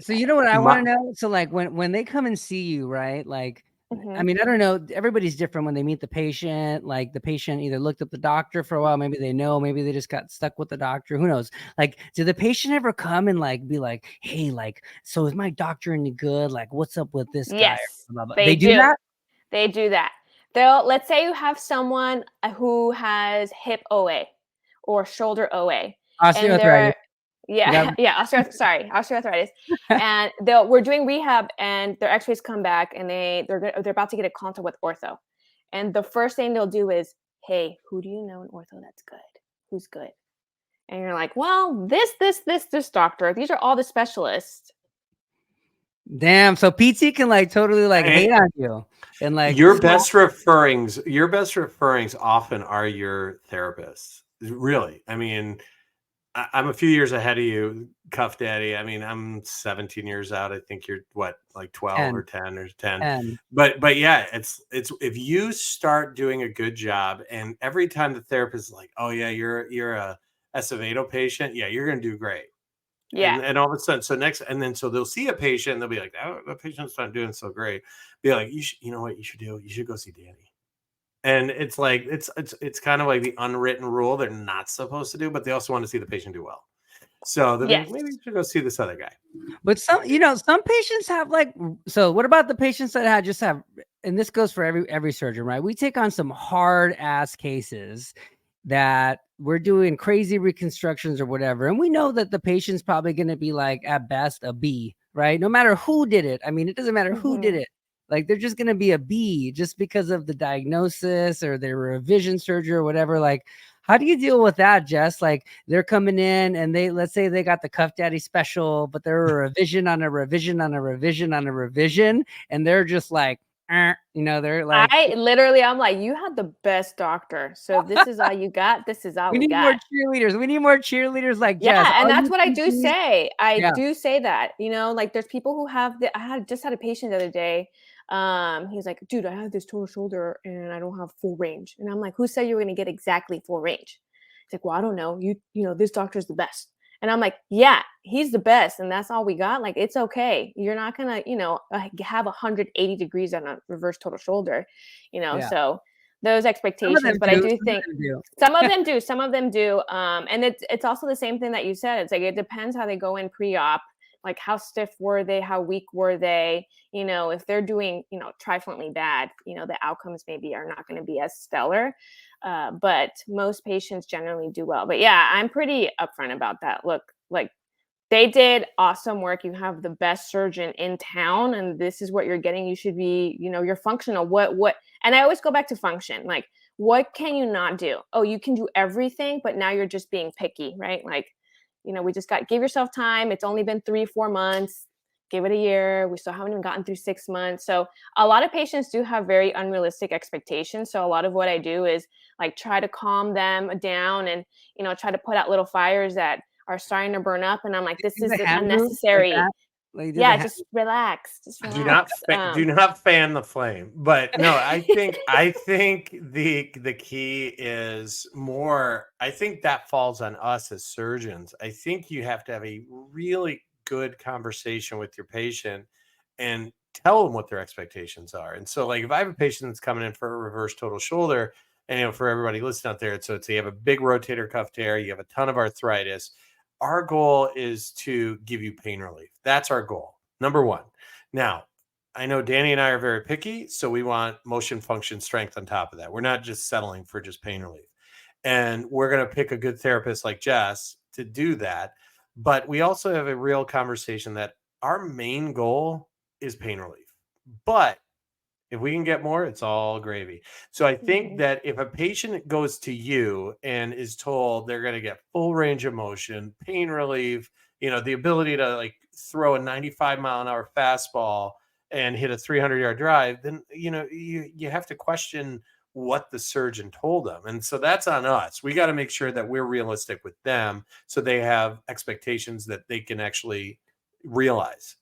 So you know what I want to know? So like when they come and see you, right? Like, I mean, I don't know. Everybody's different when they meet the patient. Like the patient either looked up the doctor for a while, maybe they know, maybe they just got stuck with the doctor. Who knows? Like, did the patient ever come and like be like, "Hey, like, so is my doctor any good? Like, what's up with this guy?" Yes, Blah, blah, blah. they They do do. that. They do that. Let's say you have someone who has hip OA or shoulder OA, and Osteoarthritis. You got yeah, osteoarthritis, and we're doing rehab, and their X-rays come back, and they're about to get a consult with ortho, and the first thing they'll do is, "Hey, who do you know in ortho that's good? Who's good?" And you're like, "Well, this doctor. These are all the specialists." Damn. So PT can like totally like hate on you and like your best referrings often are your therapists. Really. I mean, I'm a few years ahead of you, Cuff Daddy. I mean, I'm 17 years out. I think you're what, like 12 or 10 or 10. 10. But yeah, it's if you start doing a good job, and every time the therapist is like, "Oh yeah, you're a Acevedo patient. Yeah, you're gonna do great." Yeah. And all of a sudden, so they'll see a patient and they'll be like, "Oh, the patient's not doing so great." Be like, you know what you should do? You should go see Danny. And it's like it's kind of like the unwritten rule they're not supposed to do, but they also want to see the patient do well. So they'll be like, maybe you should go see this other guy. But some, you know, some patients have like, so what about the patients that just have, and this goes for every surgeon, right? We take on some hard ass cases that we're doing crazy reconstructions or whatever. And we know that the patient's probably going to be like at best a B, right? No matter who did it. I mean, it doesn't matter who did it. Like they're just going to be a B just because of the diagnosis or their revision surgery or whatever. Like, how do you deal with that, Jess? Like they're coming in and let's say they got the Cuff Daddy special, but they're a revision on a revision on a revision on a revision. And they're just like, you know, they're like, I'm like, you had the best doctor. So if this is all you got, this is all we we need got. more cheerleaders. We need more cheerleaders like Yeah, Jess. and All that's you what I do PTs. say. I do say that, you know, like there's people who have just had a patient the other day. He's like, dude, I have this total shoulder and I don't have full range. And I'm like, who said you were gonna get exactly full range? He's like, well, I don't know. You know, this doctor's the best. And I'm like, yeah, he's the best, and that's all we got. Like, it's okay. You're not gonna, you know, have 180 degrees on a reverse total shoulder, you know. Yeah. So those Some of expectations, them but do. I do think some of them do. Some of them do. And it's also the same thing that you said. It's like it depends how they go in pre-op. Like how stiff were they? How weak were they? You know, if they're doing, you know, triflingly bad, you know, the outcomes maybe are not going to be as stellar. But most patients generally do well. But yeah, I'm pretty upfront about that. Look, like they did awesome work. You have the best surgeon in town, and this is what you're getting. You should be, you know, you're functional. What? And I always go back to function. Like, what can you not do? Oh, you can do everything, but now you're just being picky, right? Like, you know, give yourself time. It's only been 3-4 months. Give it a year. We still haven't even gotten through 6 months. So a lot of patients do have very unrealistic expectations. So a lot of what I do is like try to calm them down and, you know, try to put out little fires that are starting to burn up. And I'm like, this is unnecessary. Yeah, just relax. Just relax. Do not fan the flame. But no, I think the key is more. I think that falls on us as surgeons. I think you have to have a really good conversation with your patient and tell them what their expectations are. And so, like, if I have a patient that's coming in for a reverse total shoulder, and you know, for everybody listening out there, so you have a big rotator cuff tear, you have a ton of arthritis. Our goal is to give you pain relief. That's our goal. Number one. Now, I know Danny and I are very picky, so we want motion, function, strength on top of that. We're not just settling for just pain relief. And we're going to pick a good therapist like Jess to do that. But we also have a real conversation that our main goal is pain relief. But if we can get more, it's all gravy. So I think that if a patient goes to you and is told they're going to get full range of motion, pain relief, you know, the ability to like throw a 95-mile-an-hour fastball and hit a 300-yard drive, then, you know, you have to question what the surgeon told them. And so that's on us. We got to make sure that we're realistic with them so they have expectations that they can actually realize.